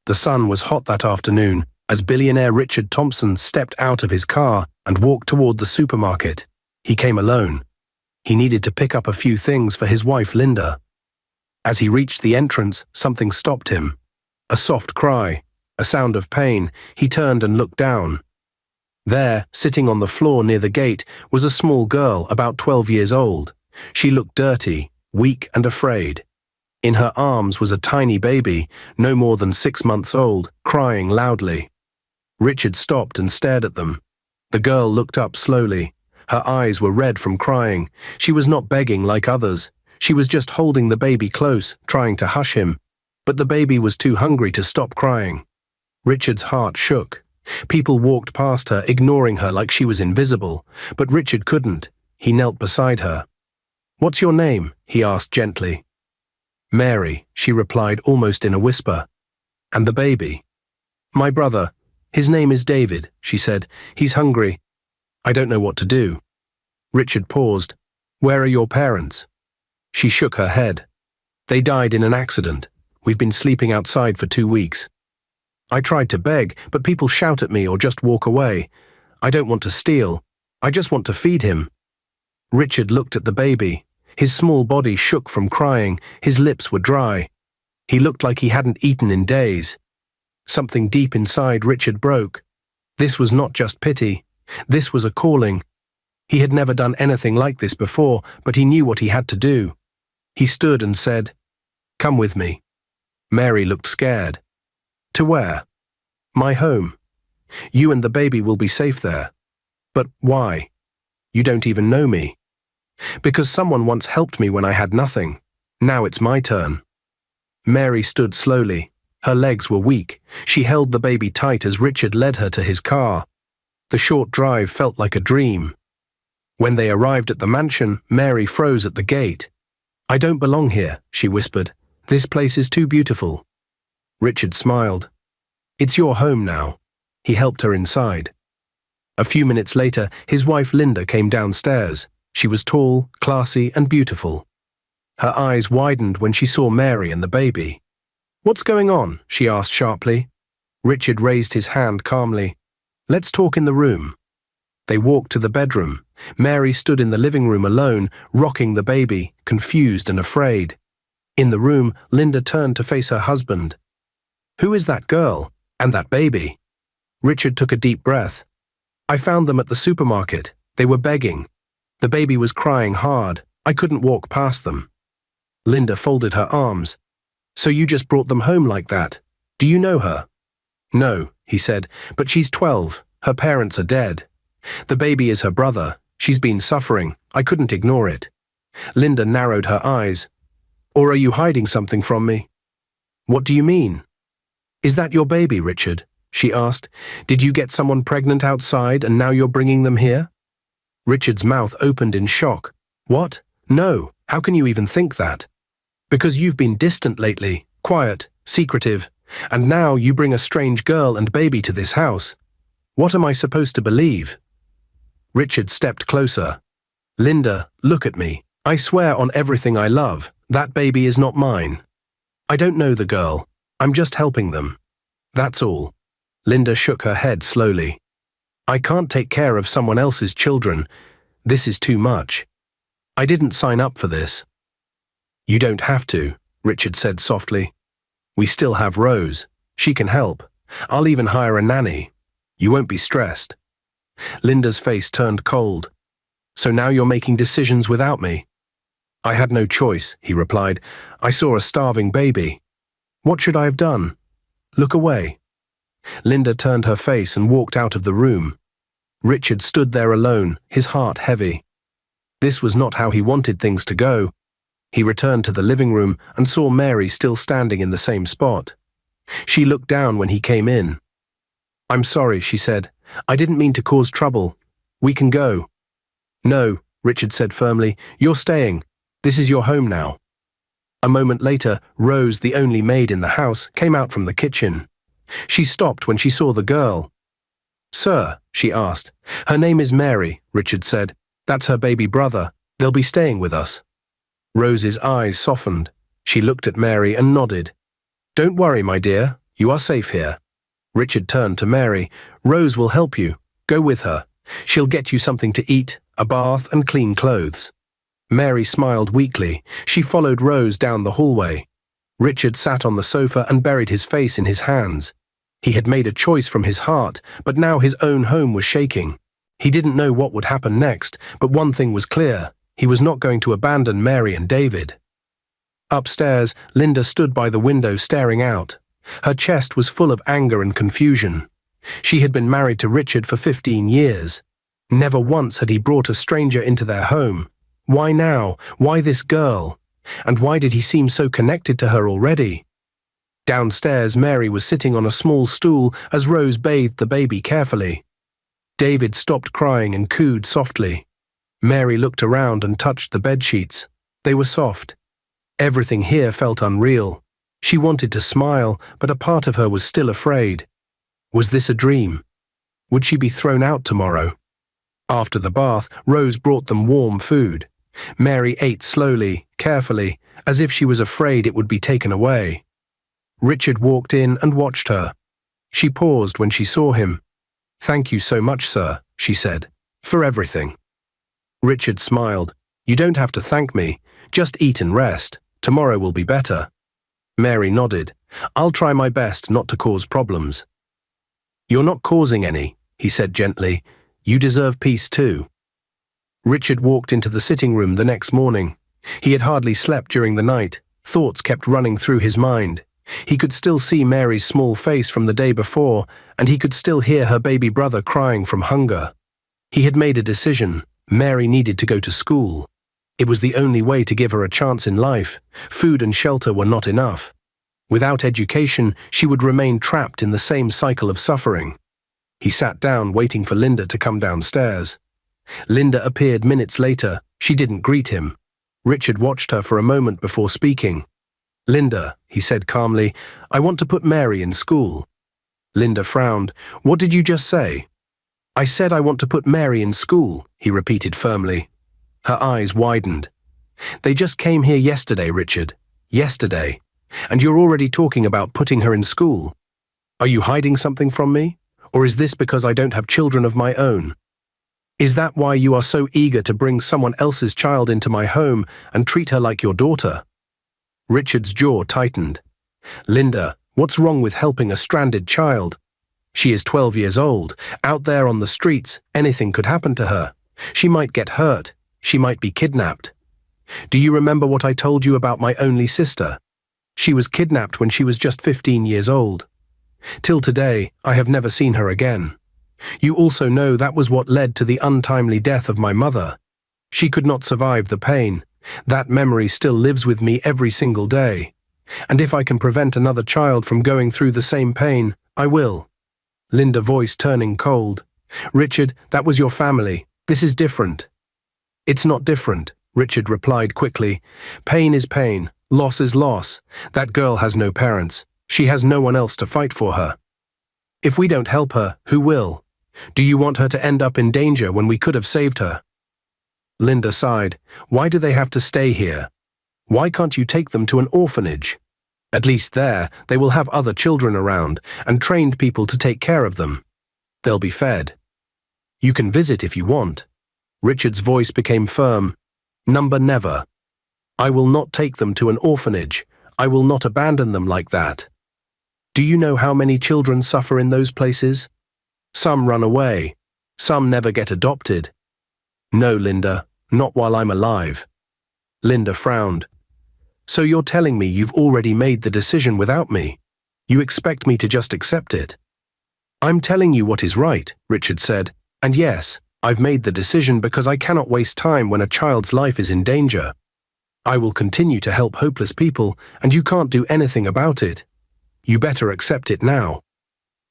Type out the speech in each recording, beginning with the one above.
The sun was hot that afternoon as billionaire Richard Thompson stepped out of his car and walked toward the supermarket. He came alone. He needed to pick up a few things for his wife Linda. As he reached the entrance, something stopped him. A soft cry, a sound of pain. He turned and looked down. There, sitting on the floor near the gate, was a small girl about 12 years old. She looked dirty, weak and afraid. In her arms was a tiny baby, no more than 6 months old, crying loudly. Richard stopped and stared at them. The girl looked up slowly. Her eyes were red from crying. She was not begging like others. She was just holding the baby close, trying to hush him. But the baby was too hungry to stop crying. Richard's heart shook. People walked past her, ignoring her like she was invisible. But Richard couldn't. He knelt beside her. "What's your name?" he asked gently. "Mary," she replied almost in a whisper. "And the baby?" "My brother. His name is David," she said. "He's hungry. I don't know what to do." Richard paused. "Where are your parents?" She shook her head. "They died in an accident. We've been sleeping outside for 2 weeks. I tried to beg, but people shout at me or just walk away. I don't want to steal. I just want to feed him." Richard looked at the baby. His small body shook from crying. His lips were dry. He looked like he hadn't eaten in days. Something deep inside Richard broke. This was not just pity. This was a calling. He had never done anything like this before, but he knew what he had to do. He stood and said, "Come with me." Mary looked scared. "To where?" "My home. You and the baby will be safe there." "But why? You don't even know me." "Because someone once helped me when I had nothing. Now it's my turn." Mary stood slowly. Her legs were weak. She held the baby tight as Richard led her to his car. The short drive felt like a dream. When they arrived at the mansion, Mary froze at the gate. "I don't belong here," she whispered. "This place is too beautiful." Richard smiled. "It's your home now." He helped her inside. A few minutes later, his wife Linda came downstairs. She was tall, classy, and beautiful. Her eyes widened when she saw Mary and the baby. "What's going on?" she asked sharply. Richard raised his hand calmly. "Let's talk in the room." They walked to the bedroom. Mary stood in the living room alone, rocking the baby, confused and afraid. In the room, Linda turned to face her husband. "Who is that girl? And that baby?" Richard took a deep breath. "I found them at the supermarket. They were begging. The baby was crying hard. I couldn't walk past them." Linda folded her arms. "So you just brought them home like that? Do you know her?" "No," he said, "but she's 12. Her parents are dead. The baby is her brother. She's been suffering. I couldn't ignore it." Linda narrowed her eyes. "Or are you hiding something from me?" "What do you mean?" "Is that your baby, Richard?" she asked. "Did you get someone pregnant outside and now you're bringing them here?" Richard's mouth opened in shock. "What? No, how can you even think that?" "Because you've been distant lately, quiet, secretive, and now you bring a strange girl and baby to this house. What am I supposed to believe?" Richard stepped closer. "Linda, look at me. I swear on everything I love, that baby is not mine. I don't know the girl. I'm just helping them. That's all." Linda shook her head slowly. "I can't take care of someone else's children. This is too much. I didn't sign up for this." "You don't have to," Richard said softly. "We still have Rose. She can help. I'll even hire a nanny. You won't be stressed." Linda's face turned cold. "So now you're making decisions without me?" "I had no choice," he replied. "I saw a starving baby. What should I have done? Look away." Linda turned her face and walked out of the room. Richard stood there alone, his heart heavy. This was not how he wanted things to go. He returned to the living room and saw Mary still standing in the same spot. She looked down when he came in. "I'm sorry," she said. "I didn't mean to cause trouble. We can go." "No," Richard said firmly. "You're staying. This is your home now." A moment later, Rose, the only maid in the house, came out from the kitchen. She stopped when she saw the girl. "Sir," she asked. "Her name is Mary," Richard said. "That's her baby brother. They'll be staying with us." Rose's eyes softened. She looked at Mary and nodded. "Don't worry, my dear. You are safe here. Richard turned to Mary. Rose will help you. Go with her. She'll get you something to eat, a bath, and clean clothes. Mary smiled weakly. She followed Rose down the hallway. Richard sat on the sofa and buried his face in his hands. He had made a choice from his heart, but now his own home was shaking. He didn't know what would happen next, but one thing was clear. He was not going to abandon Mary and David. Upstairs, Linda stood by the window staring out. Her chest was full of anger and confusion. She had been married to Richard for 15 years. Never once had he brought a stranger into their home. Why now? Why this girl? And why did he seem so connected to her already? Downstairs, Mary was sitting on a small stool as Rose bathed the baby carefully. David stopped crying and cooed softly. Mary looked around and touched the bedsheets. They were soft. Everything here felt unreal. She wanted to smile, but a part of her was still afraid. Was this a dream? Would she be thrown out tomorrow? After the bath, Rose brought them warm food. Mary ate slowly, carefully, as if she was afraid it would be taken away. Richard walked in and watched her. She paused when she saw him. "Thank you so much, sir," she said, "for everything." Richard smiled. "You don't have to thank me. Just eat and rest. Tomorrow will be better." Mary nodded. "I'll try my best not to cause problems." "You're not causing any," he said gently. "You deserve peace too." Richard walked into the sitting room the next morning. He had hardly slept during the night. Thoughts kept running through his mind. He could still see Mary's small face from the day before, and he could still hear her baby brother crying from hunger. He had made a decision. Mary needed to go to school. It was the only way to give her a chance in life. Food and shelter were not enough. Without education, she would remain trapped in the same cycle of suffering. He sat down, waiting for Linda to come downstairs. Linda appeared minutes later. She didn't greet him. Richard watched her for a moment before speaking. "Linda," he said calmly, "I want to put Mary in school." Linda frowned. "What did you just say?" "I said I want to put Mary in school," he repeated firmly. Her eyes widened. "They just came here yesterday, Richard. Yesterday. And you're already talking about putting her in school. Are you hiding something from me? Or is this because I don't have children of my own? Is that why you are so eager to bring someone else's child into my home and treat her like your daughter?" Richard's jaw tightened. "Linda, what's wrong with helping a stranded child? She is 12 years old. Out there on the streets, anything could happen to her. She might get hurt. She might be kidnapped. Do you remember what I told you about my only sister? She was kidnapped when she was just 15 years old. Till today, I have never seen her again. You also know that was what led to the untimely death of my mother. She could not survive the pain. That memory still lives with me every single day. And if I can prevent another child from going through the same pain, I will." Linda's voice turning cold. "Richard, that was your family. This is different." "It's not different," Richard replied quickly. "Pain is pain. Loss is loss. That girl has no parents. She has no one else to fight for her. If we don't help her, who will? Do you want her to end up in danger when we could have saved her?" Linda sighed. "Why do they have to stay here? Why can't you take them to an orphanage? At least there, they will have other children around and trained people to take care of them. They'll be fed. You can visit if you want." Richard's voice became firm. Never. I will not take them to an orphanage. I will not abandon them like that. Do you know how many children suffer in those places? Some run away. Some never get adopted. No, Linda, not while I'm alive." Linda frowned. "So you're telling me you've already made the decision without me? You expect me to just accept it?" "I'm telling you what is right," Richard said. "And yes, I've made the decision because I cannot waste time when a child's life is in danger. I will continue to help hopeless people, and you can't do anything about it. You better accept it now."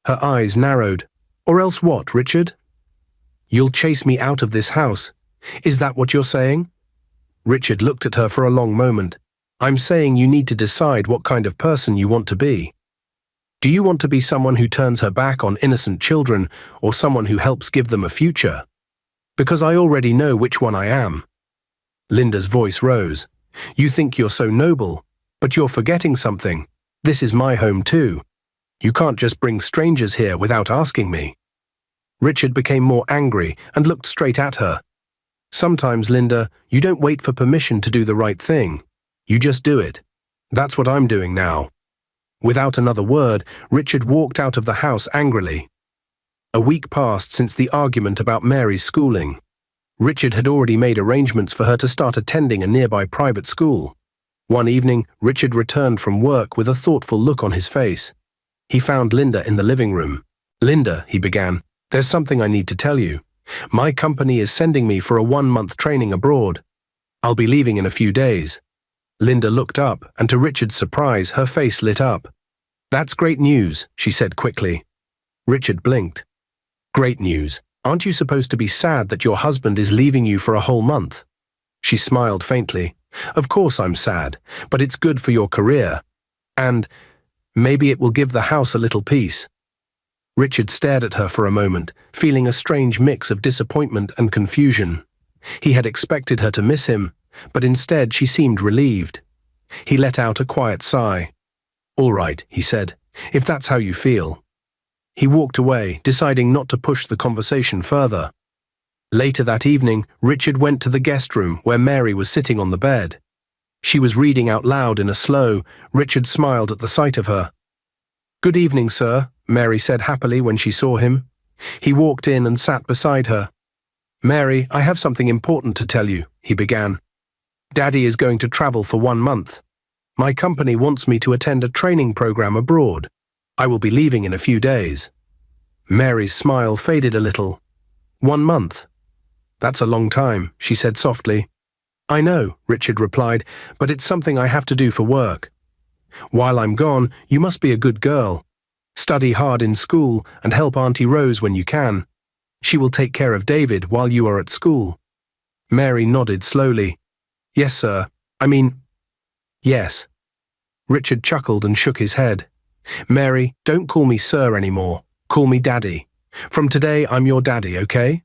Her eyes narrowed. "Or else what, Richard? You'll chase me out of this house. Is that what you're saying?" Richard looked at her for a long moment. "I'm saying you need to decide what kind of person you want to be. Do you want to be someone who turns her back on innocent children or someone who helps give them a future? Because I already know which one I am." Linda's voice rose. "You think you're so noble, but you're forgetting something. This is my home too. You can't just bring strangers here without asking me." Richard became more angry and looked straight at her. "Sometimes, Linda, you don't wait for permission to do the right thing. You just do it. That's what I'm doing now." Without another word, Richard walked out of the house angrily. A week passed since the argument about Mary's schooling. Richard had already made arrangements for her to start attending a nearby private school. One evening, Richard returned from work with a thoughtful look on his face. He found Linda in the living room. "Linda," he began, "there's something I need to tell you. My company is sending me for a 1-month training abroad. I'll be leaving in a few days." Linda looked up, and to Richard's surprise, her face lit up. "That's great news," she said quickly. Richard blinked. "Great news. Aren't you supposed to be sad that your husband is leaving you for a whole month?" She smiled faintly. "Of course I'm sad, but it's good for your career. And maybe it will give the house a little peace." Richard stared at her for a moment, feeling a strange mix of disappointment and confusion. He had expected her to miss him, but instead she seemed relieved. He let out a quiet sigh. "All right," he said, "if that's how you feel." He walked away, deciding not to push the conversation further. Later that evening, Richard went to the guest room where Mary was sitting on the bed. She was reading out loud in a slow. Richard smiled at the sight of her. "Good evening, sir," Mary said happily when she saw him. He walked in and sat beside her. "Mary, I have something important to tell you," he began. "Daddy is going to travel for 1 month. My company wants me to attend a training program abroad. I will be leaving in a few days." Mary's smile faded a little. 1 month? "That's a long time," she said softly. "I know," Richard replied, "but it's something I have to do for work. While I'm gone, you must be a good girl. Study hard in school and help Auntie Rose when you can. She will take care of David while you are at school." Mary nodded slowly. "Yes, sir. Yes." Richard chuckled and shook his head. "Mary, don't call me sir anymore. Call me Daddy. From today, I'm your daddy, okay?"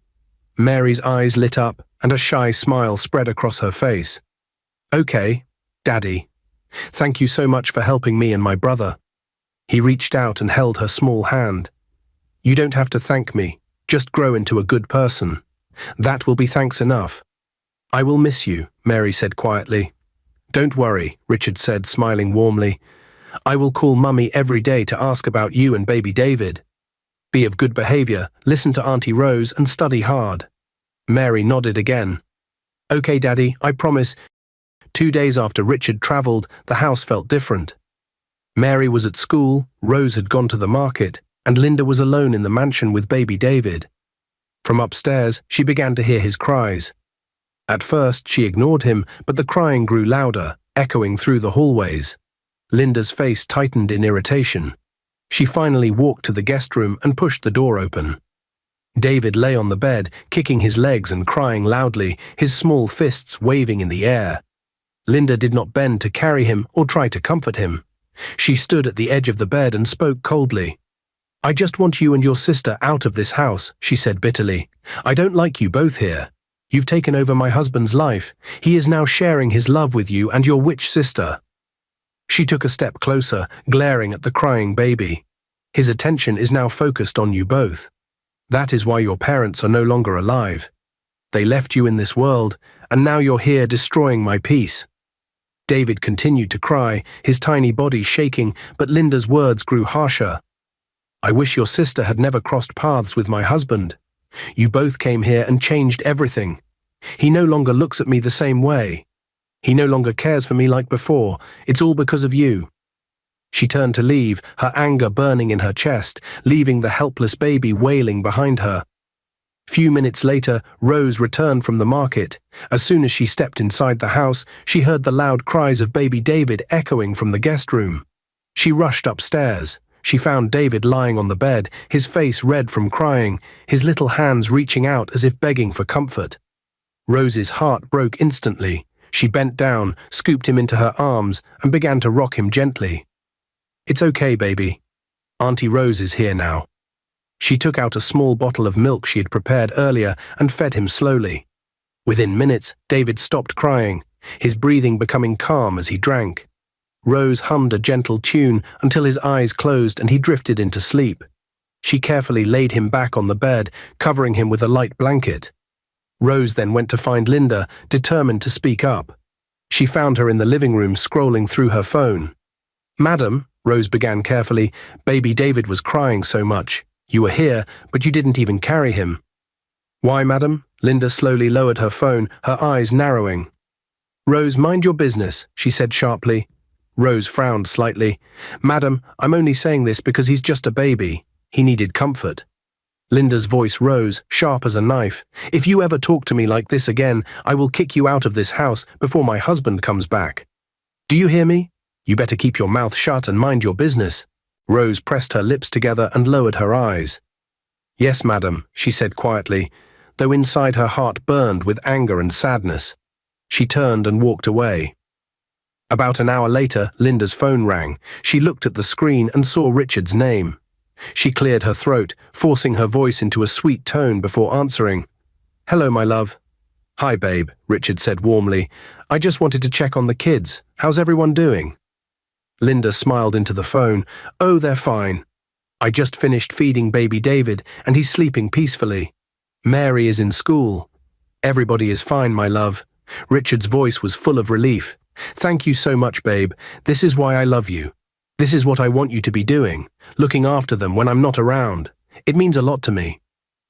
Mary's eyes lit up, and a shy smile spread across her face. "Okay, Daddy. Thank you so much for helping me and my brother." He reached out and held her small hand. "You don't have to thank me. Just grow into a good person. That will be thanks enough." "I will miss you," Mary said quietly. "Don't worry," Richard said, smiling warmly. "I will call Mummy every day to ask about you and baby David. Be of good behavior, listen to Auntie Rose, and study hard." Mary nodded again. "Okay, Daddy, I promise." 2 days after Richard traveled, the house felt different. Mary was at school, Rose had gone to the market, and Linda was alone in the mansion with baby David. From upstairs, she began to hear his cries. At first, she ignored him, but the crying grew louder, echoing through the hallways. Linda's face tightened in irritation. She finally walked to the guest room and pushed the door open. David lay on the bed, kicking his legs and crying loudly, his small fists waving in the air. Linda did not bend to carry him or try to comfort him. She stood at the edge of the bed and spoke coldly. "I just want you and your sister out of this house," she said bitterly. "I don't like you both here. You've taken over my husband's life. He is now sharing his love with you and your witch sister." She took a step closer, glaring at the crying baby. "His attention is now focused on you both. That is why your parents are no longer alive. They left you in this world, and now you're here destroying my peace." David continued to cry, his tiny body shaking, but Linda's words grew harsher. "I wish your sister had never crossed paths with my husband. You both came here and changed everything. He no longer looks at me the same way. He no longer cares for me like before. It's all because of you." She turned to leave, her anger burning in her chest, leaving the helpless baby wailing behind her. Few minutes later, Rose returned from the market. As soon as she stepped inside the house, she heard the loud cries of baby David echoing from the guest room. She rushed upstairs. She found David lying on the bed, his face red from crying, his little hands reaching out as if begging for comfort. Rose's heart broke instantly. She bent down, scooped him into her arms, and began to rock him gently. "It's okay, baby. Auntie Rose is here now." She took out a small bottle of milk she had prepared earlier and fed him slowly. Within minutes, David stopped crying, his breathing becoming calm as he drank. Rose hummed a gentle tune until his eyes closed and he drifted into sleep. She carefully laid him back on the bed, covering him with a light blanket. Rose then went to find Linda, determined to speak up. She found her in the living room scrolling through her phone. "Madam," Rose began carefully, "baby David was crying so much. You were here, but you didn't even carry him." "Why, madam?" Linda slowly lowered her phone, her eyes narrowing. "Rose, mind your business," she said sharply. Rose frowned slightly. "Madam, I'm only saying this because he's just a baby. He needed comfort." Linda's voice rose, sharp as a knife. "If you ever talk to me like this again, I will kick you out of this house before my husband comes back. Do you hear me? You better keep your mouth shut and mind your business." Rose pressed her lips together and lowered her eyes. "Yes, madam," she said quietly, though inside her heart burned with anger and sadness. She turned and walked away. About an hour later, Linda's phone rang. She looked at the screen and saw Richard's name. She cleared her throat, forcing her voice into a sweet tone before answering. "Hello, my love." "Hi, babe," Richard said warmly. "I just wanted to check on the kids. How's everyone doing?" Linda smiled into the phone. "Oh, they're fine. I just finished feeding baby David, and he's sleeping peacefully. Mary is in school. Everybody is fine, my love." Richard's voice was full of relief. "Thank you so much, babe. This is why I love you. This is what I want you to be doing, looking after them when I'm not around. It means a lot to me."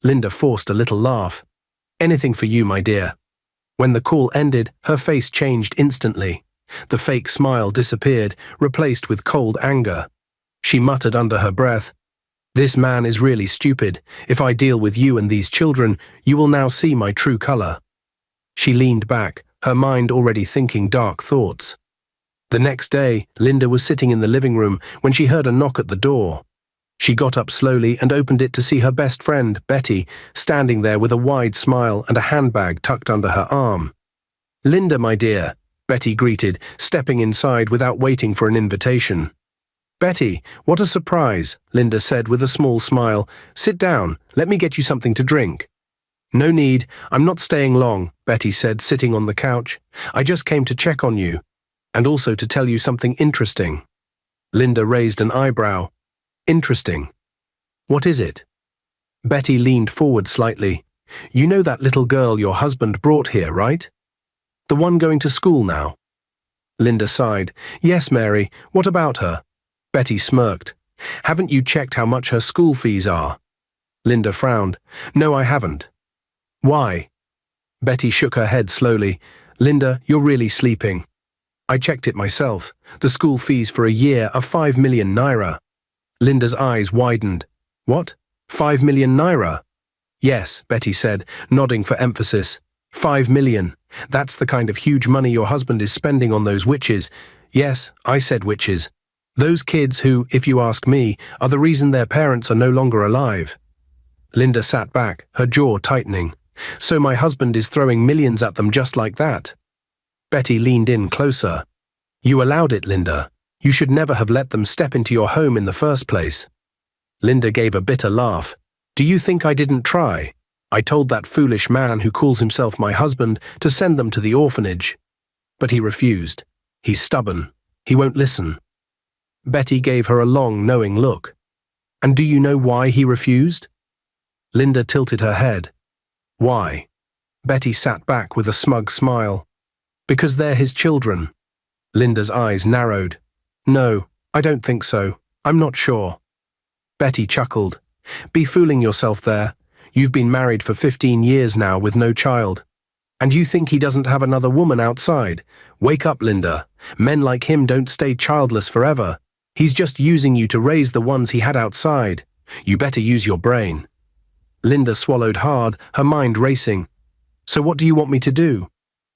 Linda forced a little laugh. "Anything for you, my dear." When the call ended, her face changed instantly. The fake smile disappeared, replaced with cold anger. She muttered under her breath, "This man is really stupid. If I deal with you and these children, you will now see my true color." She leaned back, her mind already thinking dark thoughts. The next day, Linda was sitting in the living room when she heard a knock at the door. She got up slowly and opened it to see her best friend, Betty, standing there with a wide smile and a handbag tucked under her arm. "Linda, my dear," Betty greeted, stepping inside without waiting for an invitation. "Betty, what a surprise," Linda said with a small smile. "Sit down, let me get you something to drink." "No need, I'm not staying long," Betty said, sitting on the couch. "I just came to check on you, and also to tell you something interesting." Linda raised an eyebrow. "Interesting? What is it?" Betty leaned forward slightly. "You know that little girl your husband brought here, right? The one going to school now?" Linda sighed. "Yes, Mary, what about her?" Betty smirked. "Haven't you checked how much her school fees are?" Linda frowned. "No, I haven't." "Why?" Betty shook her head slowly. "Linda, you're really sleeping. I checked it myself. The school fees for a year are 5 million naira. Linda's eyes widened. "What? 5 million naira?" "Yes," Betty said, nodding for emphasis. 5 million. That's the kind of huge money your husband is spending on those witches. Yes, I said witches. Those kids who, if you ask me, are the reason their parents are no longer alive." Linda sat back, her jaw tightening. "So my husband is throwing millions at them just like that?" Betty leaned in closer. "You allowed it, Linda. You should never have let them step into your home in the first place." Linda gave a bitter laugh. "Do you think I didn't try? I told that foolish man who calls himself my husband to send them to the orphanage. But he refused. He's stubborn. He won't listen." Betty gave her a long, knowing look. "And do you know why he refused?" Linda tilted her head. "Why?" Betty sat back with a smug smile. "Because they're his children." Linda's eyes narrowed. "No, I don't think so. I'm not sure." Betty chuckled. "Be fooling yourself there. You've been married for 15 years now with no child. And you think he doesn't have another woman outside? Wake up, Linda. Men like him don't stay childless forever. He's just using you to raise the ones he had outside. You better use your brain." Linda swallowed hard, her mind racing. "So what do you want me to do?"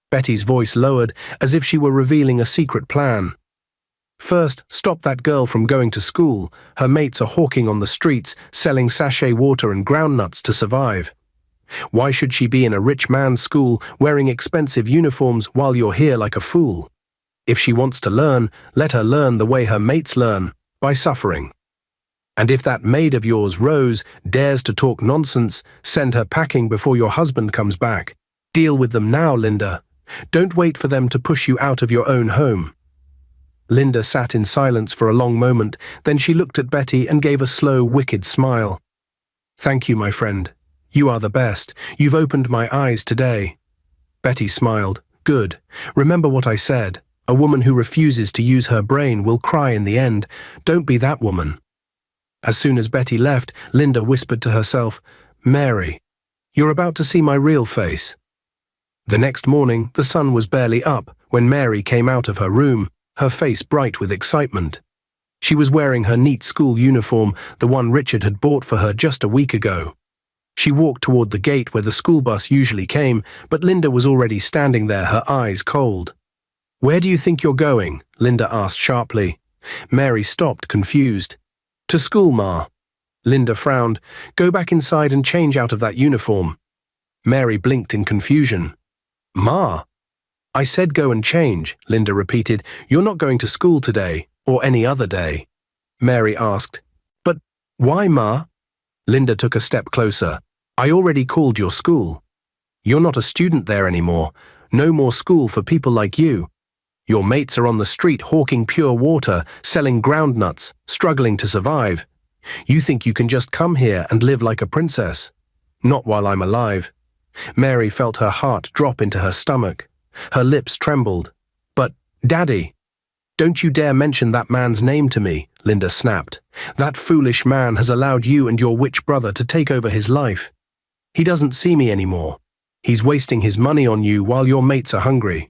Betty's voice lowered, as if she were revealing a secret plan. "First, stop that girl from going to school. Her mates are hawking on the streets, selling sachet water and groundnuts to survive. Why should she be in a rich man's school wearing expensive uniforms while you're here like a fool? If she wants to learn, let her learn the way her mates learn, by suffering. And if that maid of yours, Rose, dares to talk nonsense, send her packing before your husband comes back. Deal with them now, Linda. Don't wait for them to push you out of your own home." Linda sat in silence for a long moment, then she looked at Betty and gave a slow, wicked smile. "Thank you, my friend. You are the best. You've opened my eyes today." Betty smiled. "Good. Remember what I said. A woman who refuses to use her brain will cry in the end. Don't be that woman." As soon as Betty left, Linda whispered to herself, "Mary, you're about to see my real face." The next morning, the sun was barely up when Mary came out of her room, her face bright with excitement. She was wearing her neat school uniform, the one Richard had bought for her just a week ago. She walked toward the gate where the school bus usually came, but Linda was already standing there, her eyes cold. "Where do you think you're going?" Linda asked sharply. Mary stopped, confused. "To school, Ma." Linda frowned. "Go back inside and change out of that uniform." Mary blinked in confusion. "Ma?" "I said go and change," Linda repeated. "You're not going to school today, or any other day." Mary asked, "But why, Ma?" Linda took a step closer. "I already called your school. You're not a student there anymore. No more school for people like you. Your mates are on the street hawking pure water, selling groundnuts, struggling to survive. You think you can just come here and live like a princess? Not while I'm alive." Mary felt her heart drop into her stomach. Her lips trembled. "But, Daddy—" "Don't you dare mention that man's name to me," Linda snapped. "That foolish man has allowed you and your witch brother to take over his life. He doesn't see me anymore. He's wasting his money on you while your mates are hungry.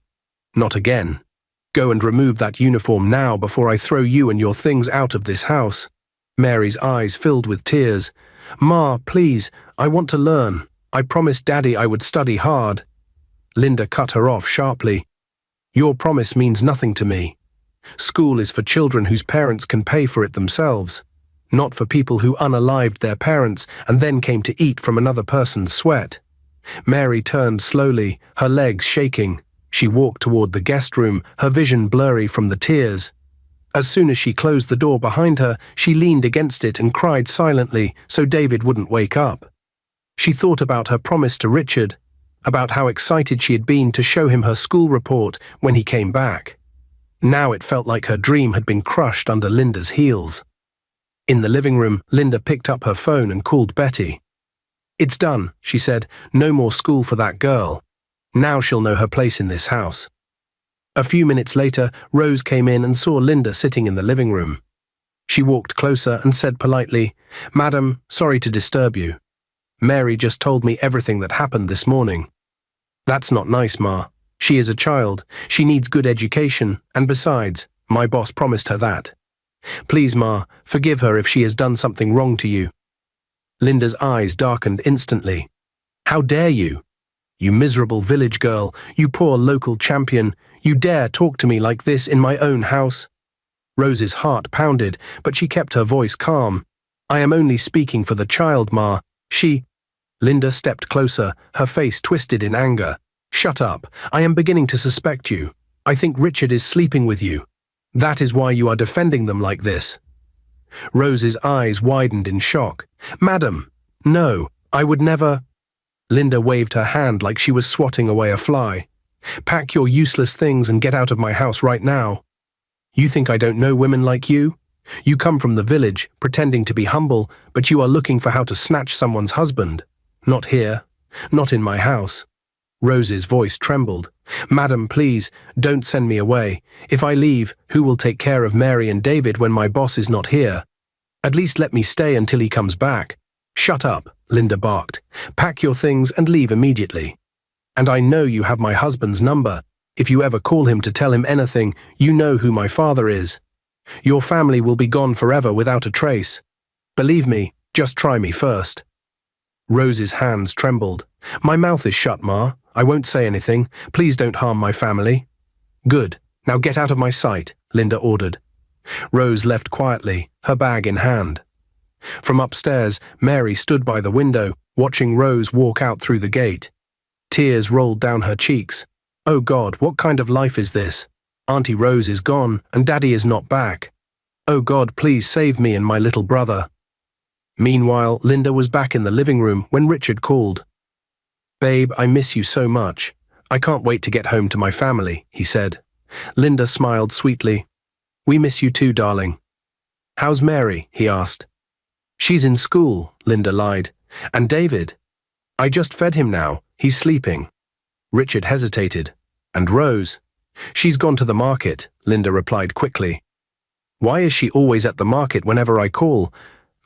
Not again. Go and remove that uniform now before I throw you and your things out of this house." Mary's eyes filled with tears. "Ma, please, I want to learn. I promised Daddy I would study hard." Linda cut her off sharply. "Your promise means nothing to me. School is for children whose parents can pay for it themselves, not for people who unalived their parents and then came to eat from another person's sweat." Mary turned slowly, her legs shaking. She walked toward the guest room, her vision blurry from the tears. As soon as she closed the door behind her, she leaned against it and cried silently so David wouldn't wake up. She thought about her promise to Richard, about how excited she had been to show him her school report when he came back. Now it felt like her dream had been crushed under Linda's heels. In the living room, Linda picked up her phone and called Betty. "It's done," she said. "No more school for that girl. Now she'll know her place in this house." A few minutes later, Rose came in and saw Linda sitting in the living room. She walked closer and said politely, "Madam, sorry to disturb you. Mary just told me everything that happened this morning." "That's not nice, Ma. She is a child. She needs good education, and besides, my boss promised her that. Please, Ma, forgive her if she has done something wrong to you." Linda's eyes darkened instantly. "How dare you? You miserable village girl, you poor local champion, you dare talk to me like this in my own house?" Rose's heart pounded, but she kept her voice calm. "I am only speaking for the child, Ma. Linda stepped closer, her face twisted in anger. "Shut up. I am beginning to suspect you. I think Richard is sleeping with you. That is why you are defending them like this." Rose's eyes widened in shock. "Madam, no, I would never—" Linda waved her hand like she was swatting away a fly. "Pack your useless things and get out of my house right now. You think I don't know women like you? You come from the village, pretending to be humble, but you are looking for how to snatch someone's husband. Not here. Not in my house." Rose's voice trembled. "Madam, please, don't send me away. If I leave, who will take care of Mary and David when my boss is not here? At least let me stay until he comes back." "Shut up," Linda barked. "Pack your things and leave immediately. And I know you have my husband's number. If you ever call him to tell him anything, you know who my father is. Your family will be gone forever without a trace. Believe me, just try me first." Rose's hands trembled. "My mouth is shut, Ma. I won't say anything. Please don't harm my family." "Good. Now get out of my sight," Linda ordered. Rose left quietly, her bag in hand. From upstairs, Mary stood by the window, watching Rose walk out through the gate. Tears rolled down her cheeks. "Oh God, what kind of life is this? Auntie Rose is gone, and Daddy is not back. Oh God, please save me and my little brother." Meanwhile, Linda was back in the living room when Richard called. "Babe, I miss you so much. I can't wait to get home to my family," he said. Linda smiled sweetly. We miss you too, darling. How's Mary? He asked. She's in school, Linda lied. And David? I just fed him now. He's sleeping. Richard hesitated. And Rose? She's gone to the market, Linda replied quickly. Why is she always at the market whenever I call?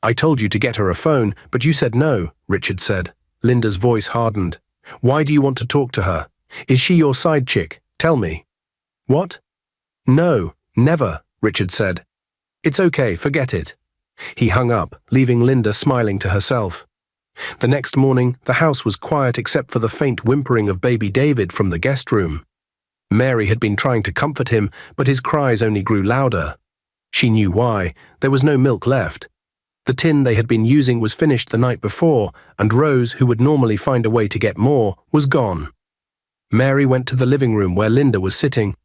I told you to get her a phone, but you said no, Richard said. Linda's voice hardened. Why do you want to talk to her? Is she your side chick? Tell me. What? No, never, Richard said. It's okay, forget it. He hung up, leaving Linda smiling to herself. The next morning, the house was quiet except for the faint whimpering of baby David from the guest room. Mary had been trying to comfort him, but his cries only grew louder. She knew why. There was no milk left. The tin they had been using was finished the night before, and Rose, who would normally find a way to get more, was gone. Mary went to the living room where Linda was sitting.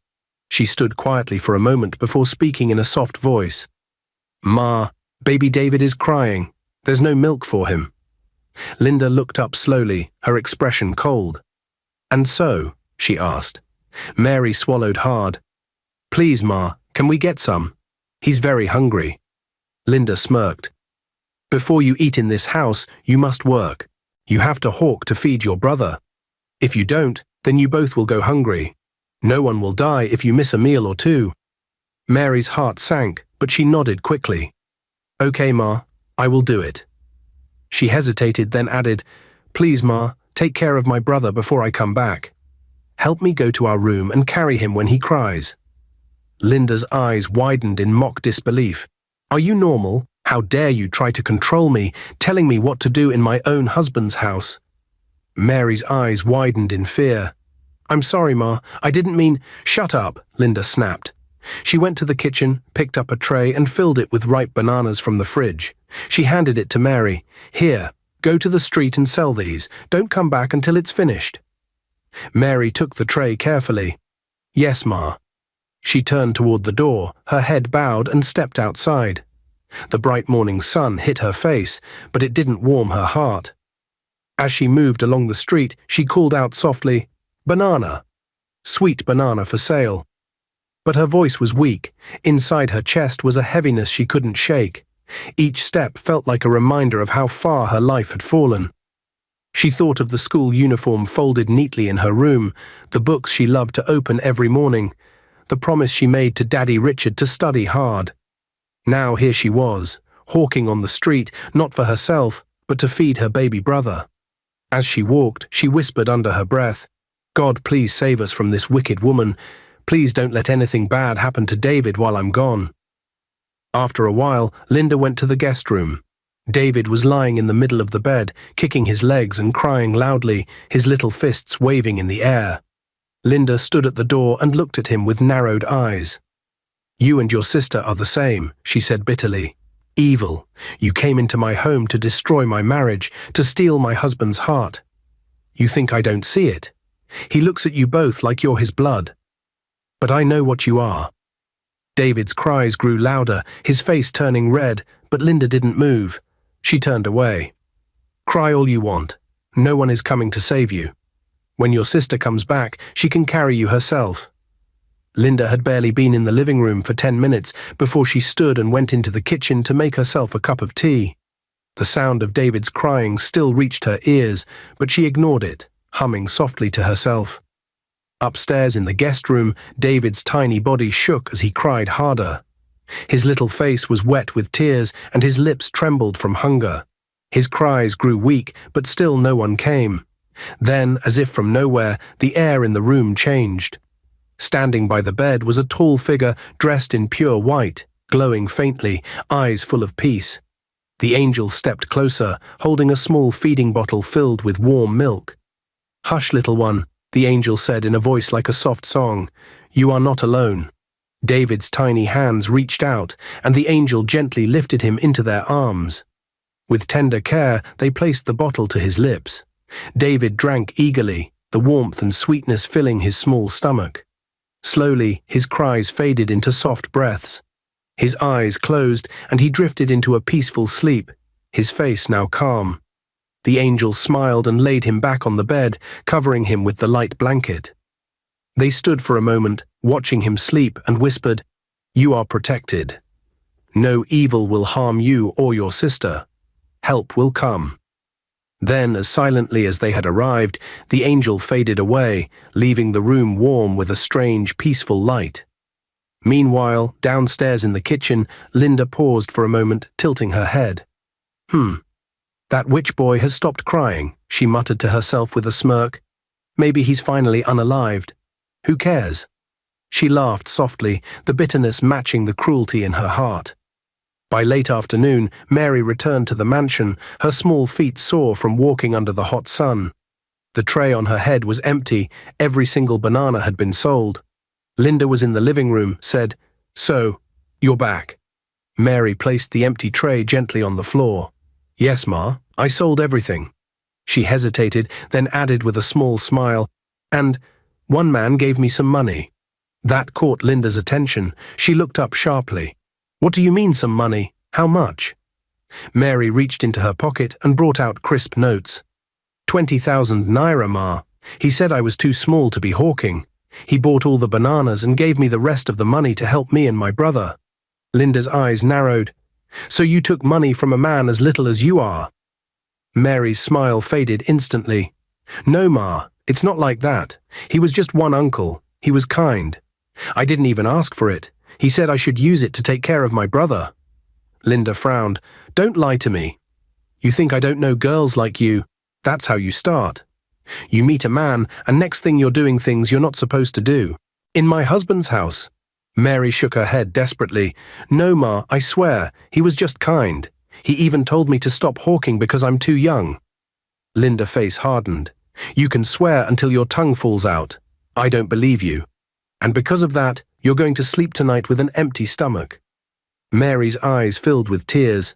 She stood quietly for a moment before speaking in a soft voice. Ma, baby David is crying. There's no milk for him. Linda looked up slowly, her expression cold. And so? She asked. Mary swallowed hard. Please, Ma, can we get some? He's very hungry. Linda smirked. Before you eat in this house, you must work. You have to hawk to feed your brother. If you don't, then you both will go hungry. No one will die if you miss a meal or two. Mary's heart sank, but she nodded quickly. Okay, Ma, I will do it. She hesitated, then added, Please, Ma, take care of my brother before I come back. Help me go to our room and carry him when he cries. Linda's eyes widened in mock disbelief. Are you normal? How dare you try to control me, telling me what to do in my own husband's house? Mary's eyes widened in fear. I'm sorry, Ma, I didn't mean— Shut up, Linda snapped. She went to the kitchen, picked up a tray and filled it with ripe bananas from the fridge. She handed it to Mary. Here, go to the street and sell these. Don't come back until it's finished. Mary took the tray carefully. Yes, Ma. She turned toward the door, her head bowed, and stepped outside. The bright morning sun hit her face, but it didn't warm her heart. As she moved along the street, she called out softly, Banana! Sweet banana for sale. But her voice was weak. Inside her chest was a heaviness she couldn't shake. Each step felt like a reminder of how far her life had fallen. She thought of the school uniform folded neatly in her room, the books she loved to open every morning, the promise she made to Daddy Richard to study hard. Now here she was, hawking on the street, not for herself, but to feed her baby brother. As she walked, she whispered under her breath, God, please save us from this wicked woman. Please don't let anything bad happen to David while I'm gone. After a while, Linda went to the guest room. David was lying in the middle of the bed, kicking his legs and crying loudly, his little fists waving in the air. Linda stood at the door and looked at him with narrowed eyes. You and your sister are the same, she said bitterly. Evil. You came into my home to destroy my marriage, to steal my husband's heart. You think I don't see it? He looks at you both like you're his blood. But I know what you are. David's cries grew louder, his face turning red, but Linda didn't move. She turned away. Cry all you want. No one is coming to save you. When your sister comes back, she can carry you herself. Linda had barely been in the living room for 10 minutes before she stood and went into the kitchen to make herself a cup of tea. The sound of David's crying still reached her ears, but she ignored it, humming softly to herself. Upstairs in the guest room, David's tiny body shook as he cried harder. His little face was wet with tears and his lips trembled from hunger. His cries grew weak, but still no one came. Then, as if from nowhere, the air in the room changed. Standing by the bed was a tall figure dressed in pure white, glowing faintly, eyes full of peace. The angel stepped closer, holding a small feeding bottle filled with warm milk. Hush, little one, the angel said in a voice like a soft song. You are not alone. David's tiny hands reached out, and the angel gently lifted him into their arms. With tender care, they placed the bottle to his lips. David drank eagerly, the warmth and sweetness filling his small stomach. Slowly, his cries faded into soft breaths. His eyes closed, and he drifted into a peaceful sleep, his face now calm. The angel smiled and laid him back on the bed, covering him with the light blanket. They stood for a moment, watching him sleep, and whispered, You are protected. No evil will harm you or your sister. Help will come. Then, as silently as they had arrived, the angel faded away, leaving the room warm with a strange, peaceful light. Meanwhile, downstairs in the kitchen, Linda paused for a moment, tilting her head. That witch boy has stopped crying, she muttered to herself with a smirk. Maybe he's finally unalived. Who cares? She laughed softly, the bitterness matching the cruelty in her heart. By late afternoon, Mary returned to the mansion, her small feet sore from walking under the hot sun. The tray on her head was empty, every single banana had been sold. Linda was in the living room, said, "So, you're back." Mary placed the empty tray gently on the floor. "Yes, Ma, I sold everything." She hesitated, then added with a small smile, "And one man gave me some money." That caught Linda's attention. She looked up sharply. "What do you mean, some money? How much?" Mary reached into her pocket and brought out crisp notes. 20,000 naira, Ma. He said I was too small to be hawking. He bought all the bananas and gave me the rest of the money to help me and my brother. Linda's eyes narrowed. "So you took money from a man as little as you are?" Mary's smile faded instantly. "No, Ma, it's not like that. He was just one uncle. He was kind. I didn't even ask for it. He said I should use it to take care of my brother." Linda frowned. "Don't lie to me. You think I don't know girls like you? That's how you start. You meet a man, and next thing you're doing things you're not supposed to do. In my husband's house." Mary shook her head desperately. "No, Ma, I swear, he was just kind. He even told me to stop hawking because I'm too young." Linda's face hardened. "You can swear until your tongue falls out. I don't believe you. And because of that, you're going to sleep tonight with an empty stomach." Mary's eyes filled with tears.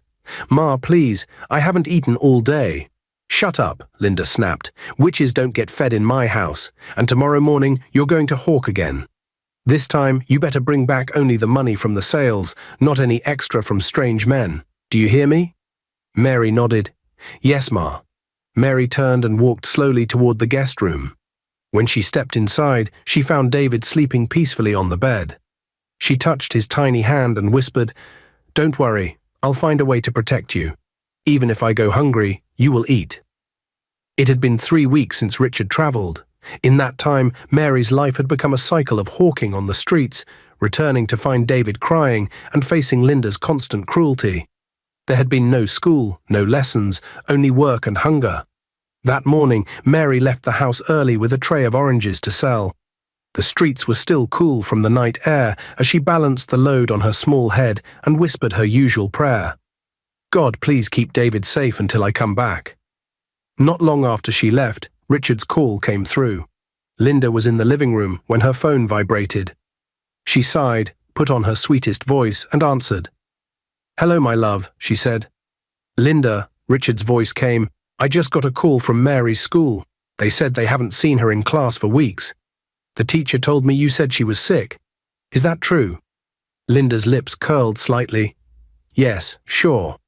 "Ma, please, I haven't eaten all day." "Shut up," Linda snapped. "Witches don't get fed in my house, and tomorrow morning you're going to hawk again. This time you better bring back only the money from the sales, not any extra from strange men. Do you hear me?" Mary nodded. "Yes, Ma." Mary turned and walked slowly toward the guest room. When she stepped inside, she found David sleeping peacefully on the bed. She touched his tiny hand and whispered, "Don't worry, I'll find a way to protect you. Even if I go hungry, you will eat." It had been 3 weeks since Richard traveled. In that time, Mary's life had become a cycle of hawking on the streets, returning to find David crying and facing Linda's constant cruelty. There had been no school, no lessons, only work and hunger. That morning, Mary left the house early with a tray of oranges to sell. The streets were still cool from the night air as she balanced the load on her small head and whispered her usual prayer. "God, please keep David safe until I come back." Not long after she left, Richard's call came through. Linda was in the living room when her phone vibrated. She sighed, put on her sweetest voice, and answered. "Hello, my love," she said. "Linda," Richard's voice came, "I just got a call from Mary's school. They said they haven't seen her in class for weeks. The teacher told me you said she was sick. Is that true?" Linda's lips curled slightly. "Yes, sure.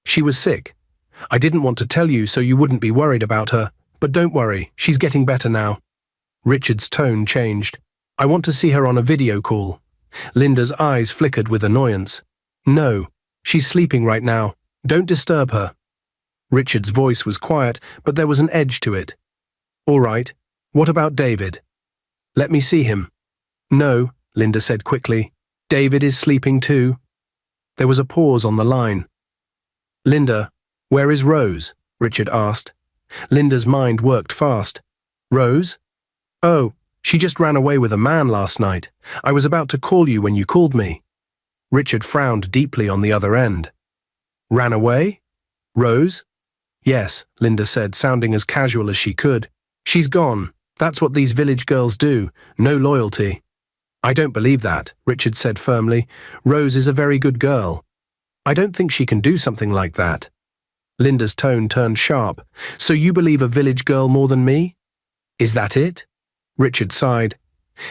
She was sick. I didn't want to tell you so you wouldn't be worried about her, but don't worry, she's getting better now." Richard's tone changed. "I want to see her on a video call." Linda's eyes flickered with annoyance. "No, she's sleeping right now. Don't disturb her." Richard's voice was quiet, but there was an edge to it. "All right, what about David?" "Let me see him." "No," Linda said quickly. "David is sleeping too." There was a pause on the line. "Linda, where is Rose?" Richard asked. Linda's mind worked fast. "Rose? Oh, she just ran away with a man last night. I was about to call you when you called me." Richard frowned deeply on the other end. "Ran away? Rose?" "Yes," Linda said, sounding as casual as she could. "She's gone. That's what these village girls do. No loyalty." "I don't believe that," Richard said firmly. "Rose is a very good girl. I don't think she can do something like that." Linda's tone turned sharp. "So you believe a village girl more than me? Is that it?" Richard sighed.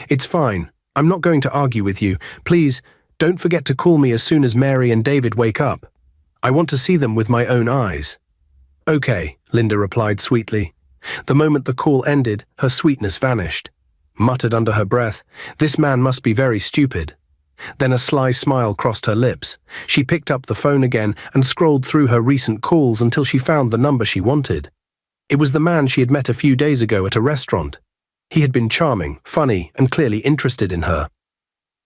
"It's fine. I'm not going to argue with you. Please, don't forget to call me as soon as Mary and David wake up. I want to see them with my own eyes." "Okay," Linda replied sweetly. The moment the call ended, her sweetness vanished. Muttered under her breath, "This man must be very stupid." Then a sly smile crossed her lips. She picked up the phone again and scrolled through her recent calls until she found the number she wanted. It was the man she had met a few days ago at a restaurant. He had been charming, funny, and clearly interested in her.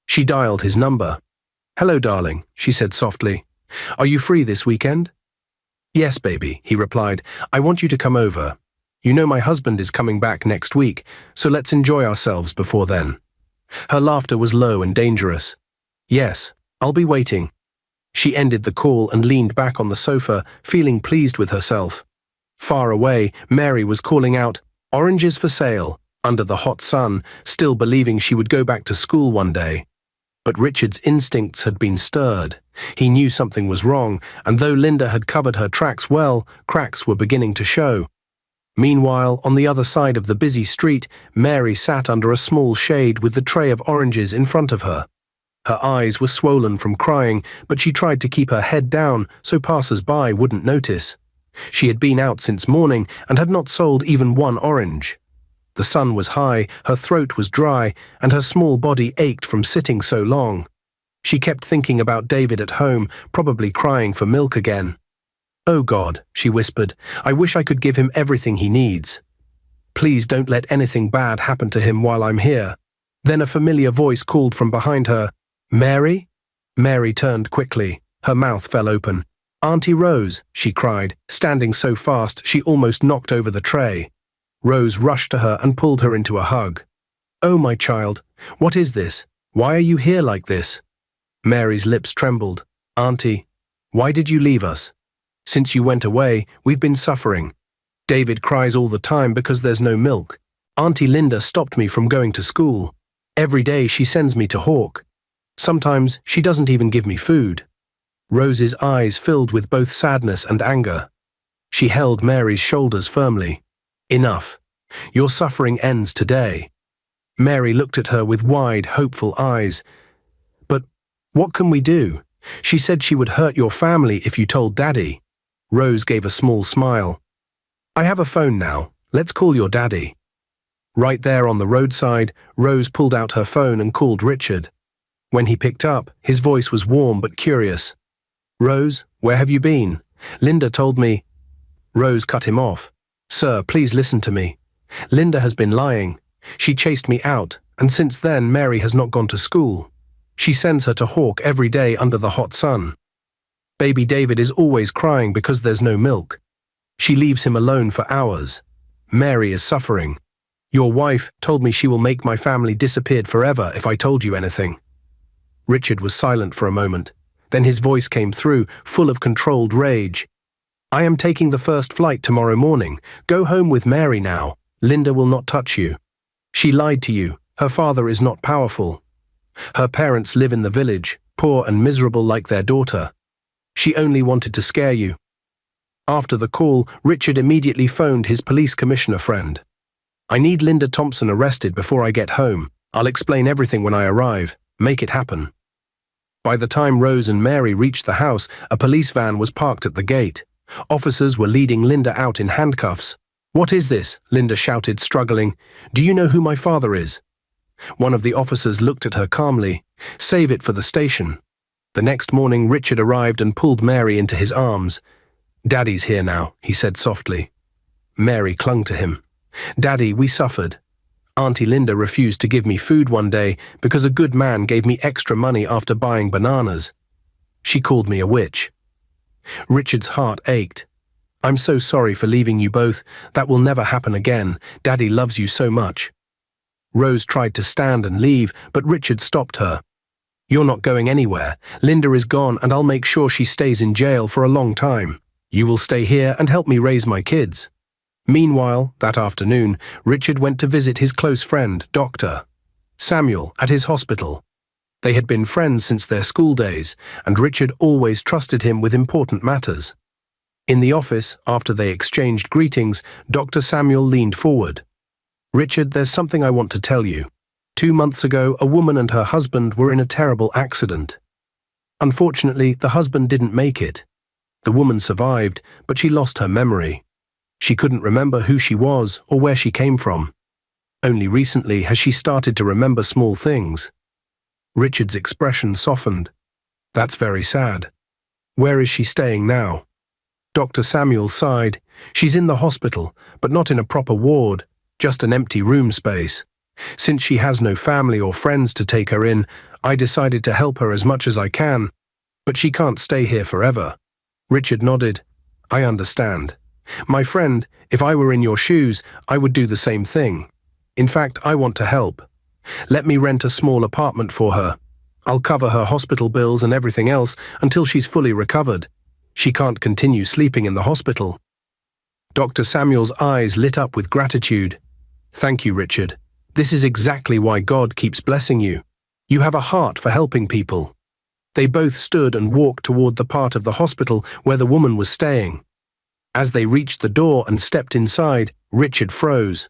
She dialed his number. "Hello, darling," she said softly. "Are you free this weekend?" "Yes, baby," he replied. "I want you to come over. You know my husband is coming back next week, so let's enjoy ourselves before then." Her laughter was low and dangerous. "Yes, I'll be waiting." She ended the call and leaned back on the sofa, feeling pleased with herself. Far away, Mary was calling out, "Oranges for sale," under the hot sun, still believing she would go back to school one day. But Richard's instincts had been stirred. He knew something was wrong, and though Linda had covered her tracks well, cracks were beginning to show. Meanwhile, on the other side of the busy street, Mary sat under a small shade with the tray of oranges in front of her. Her eyes were swollen from crying, but she tried to keep her head down so passers-by wouldn't notice. She had been out since morning and had not sold even one orange. The sun was high, her throat was dry, and her small body ached from sitting so long. She kept thinking about David at home, probably crying for milk again. "Oh God," she whispered, "I wish I could give him everything he needs. Please don't let anything bad happen to him while I'm here." Then a familiar voice called from behind her, "Mary?" Mary turned quickly. Her mouth fell open. "Auntie Rose," she cried, standing so fast she almost knocked over the tray. Rose rushed to her and pulled her into a hug. "Oh, my child, what is this? Why are you here like this?" Mary's lips trembled. "Auntie, why did you leave us? Since you went away, we've been suffering. David cries all the time because there's no milk. Auntie Linda stopped me from going to school. Every day she sends me to Hawk. Sometimes she doesn't even give me food." Rose's eyes filled with both sadness and anger. She held Mary's shoulders firmly. "Enough. Your suffering ends today." Mary looked at her with wide, hopeful eyes. "But what can we do? She said she would hurt your family if you told Daddy." Rose gave a small smile. "I have a phone now. Let's call your daddy." Right there on the roadside, Rose pulled out her phone and called Richard. When he picked up, his voice was warm but curious. "Rose, where have you been? Linda told me—" Rose cut him off. "Sir, please listen to me. Linda has been lying. She chased me out, and since then Mary has not gone to school. She sends her to Hawk every day under the hot sun. Baby David is always crying because there's no milk. She leaves him alone for hours. Mary is suffering. Your wife told me she will make my family disappear forever if I told you anything." Richard was silent for a moment. Then his voice came through, full of controlled rage. "I am taking the first flight tomorrow morning. Go home with Mary now. Linda will not touch you. She lied to you. Her father is not powerful. Her parents live in the village, poor and miserable like their daughter. She only wanted to scare you." After the call, Richard immediately phoned his police commissioner friend. "I need Linda Thompson arrested before I get home. I'll explain everything when I arrive. Make it happen." By the time Rose and Mary reached the house, a police van was parked at the gate. Officers were leading Linda out in handcuffs. "What is this?" Linda shouted, struggling. "Do you know who my father is?" One of the officers looked at her calmly. "Save it for the station." The next morning, Richard arrived and pulled Mary into his arms. "Daddy's here now," he said softly. Mary clung to him. "Daddy, we suffered. Auntie Linda refused to give me food one day because a good man gave me extra money after buying bananas. She called me a witch." Richard's heart ached. "I'm so sorry for leaving you both. That will never happen again. Daddy loves you so much." Rose tried to stand and leave, but Richard stopped her. "You're not going anywhere. Linda is gone and I'll make sure she stays in jail for a long time. You will stay here and help me raise my kids." Meanwhile, that afternoon, Richard went to visit his close friend, Dr. Samuel, at his hospital. They had been friends since their school days, and Richard always trusted him with important matters. In the office, after they exchanged greetings, Dr. Samuel leaned forward. "Richard, there's something I want to tell you. 2 months ago, a woman and her husband were in a terrible accident. Unfortunately, the husband didn't make it. The woman survived, but she lost her memory. She couldn't remember who she was or where she came from. Only recently has she started to remember small things." Richard's expression softened. That's very sad. Where is she staying now? Dr. Samuel sighed. She's in the hospital, but not in a proper ward, just an empty room space. Since she has no family or friends to take her in, I decided to help her as much as I can. But she can't stay here forever. Richard nodded. I understand. My friend, if I were in your shoes, I would do the same thing. In fact, I want to help. Let me rent a small apartment for her. I'll cover her hospital bills and everything else until she's fully recovered. She can't continue sleeping in the hospital. Dr. Samuel's eyes lit up with gratitude. Thank you, Richard. This is exactly why God keeps blessing you. You have a heart for helping people. They both stood and walked toward the part of the hospital where the woman was staying. As they reached the door and stepped inside, Richard froze.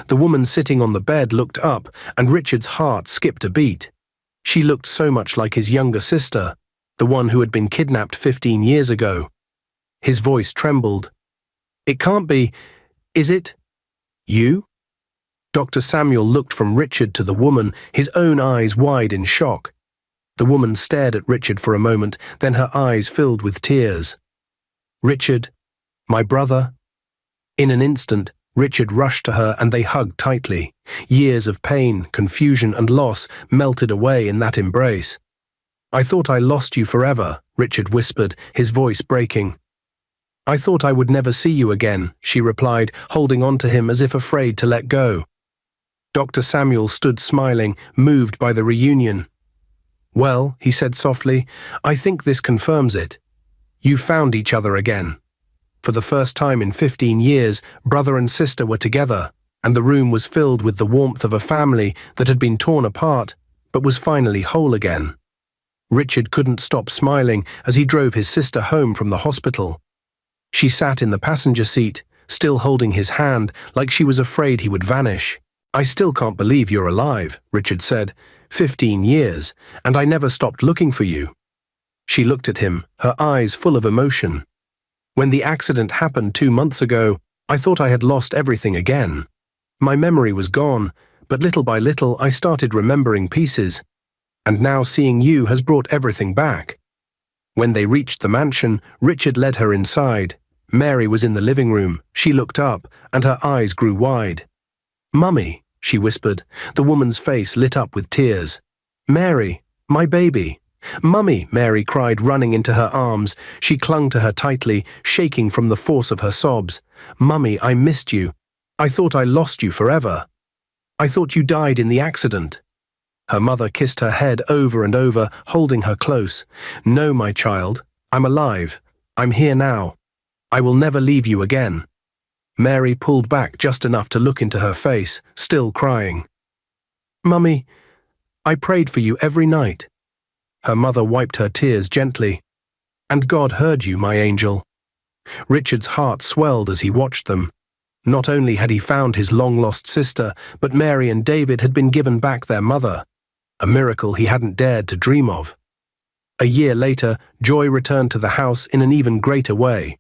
The woman sitting on the bed looked up, and Richard's heart skipped a beat. She looked so much like his younger sister, the one who had been kidnapped 15 years ago. His voice trembled. It can't be, is it? You? Dr. Samuel looked from Richard to the woman, his own eyes wide in shock. The woman stared at Richard for a moment, then her eyes filled with tears. Richard, my brother. In an instant, Richard rushed to her and they hugged tightly. Years of pain, confusion, and loss melted away in that embrace. I thought I lost you forever, Richard whispered, his voice breaking. I thought I would never see you again, she replied, holding on to him as if afraid to let go. Dr. Samuel stood smiling, moved by the reunion. Well, he said softly, I think this confirms it. You found each other again. For the first time in 15 years, brother and sister were together, and the room was filled with the warmth of a family that had been torn apart, but was finally whole again. Richard couldn't stop smiling as he drove his sister home from the hospital. She sat in the passenger seat, still holding his hand like she was afraid he would vanish. I still can't believe you're alive, Richard said. 15 years, and I never stopped looking for you. She looked at him, her eyes full of emotion. When the accident happened 2 months ago, I thought I had lost everything again. My memory was gone, but little by little I started remembering pieces. And now seeing you has brought everything back. When they reached the mansion, Richard led her inside. Mary was in the living room. She looked up, and her eyes grew wide. Mummy, she whispered. The woman's face lit up with tears. Mary, my baby. Mummy, Mary cried, running into her arms. She clung to her tightly, shaking from the force of her sobs. Mummy, I missed you. I thought I lost you forever. I thought you died in the accident. Her mother kissed her head over and over, holding her close. No, my child, I'm alive. I'm here now. I will never leave you again. Mary pulled back just enough to look into her face, still crying. Mummy, I prayed for you every night. Her mother wiped her tears gently. And God heard you, my angel. Richard's heart swelled as he watched them. Not only had he found his long-lost sister, but Mary and David had been given back their mother, a miracle he hadn't dared to dream of. A year later, joy returned to the house in an even greater way.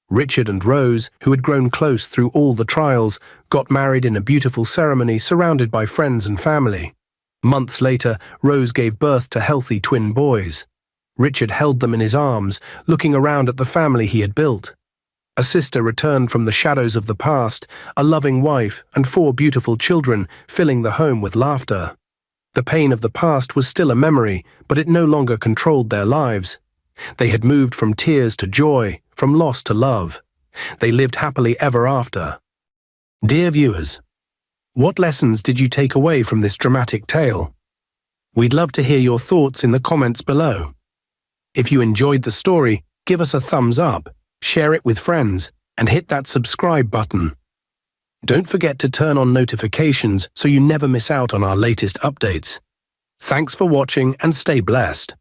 Richard and Rose, who had grown close through all the trials, got married in a beautiful ceremony surrounded by friends and family. Months later, Rose gave birth to healthy twin boys. Richard held them in his arms, looking around at the family he had built. A sister returned from the shadows of the past, a loving wife, and 4 beautiful children, filling the home with laughter. The pain of the past was still a memory, but it no longer controlled their lives. They had moved from tears to joy, from loss to love. They lived happily ever after. Dear viewers, what lessons did you take away from this dramatic tale? We'd love to hear your thoughts in the comments below. If you enjoyed the story, give us a thumbs up, share it with friends, and hit that subscribe button. Don't forget to turn on notifications so you never miss out on our latest updates. Thanks for watching and stay blessed.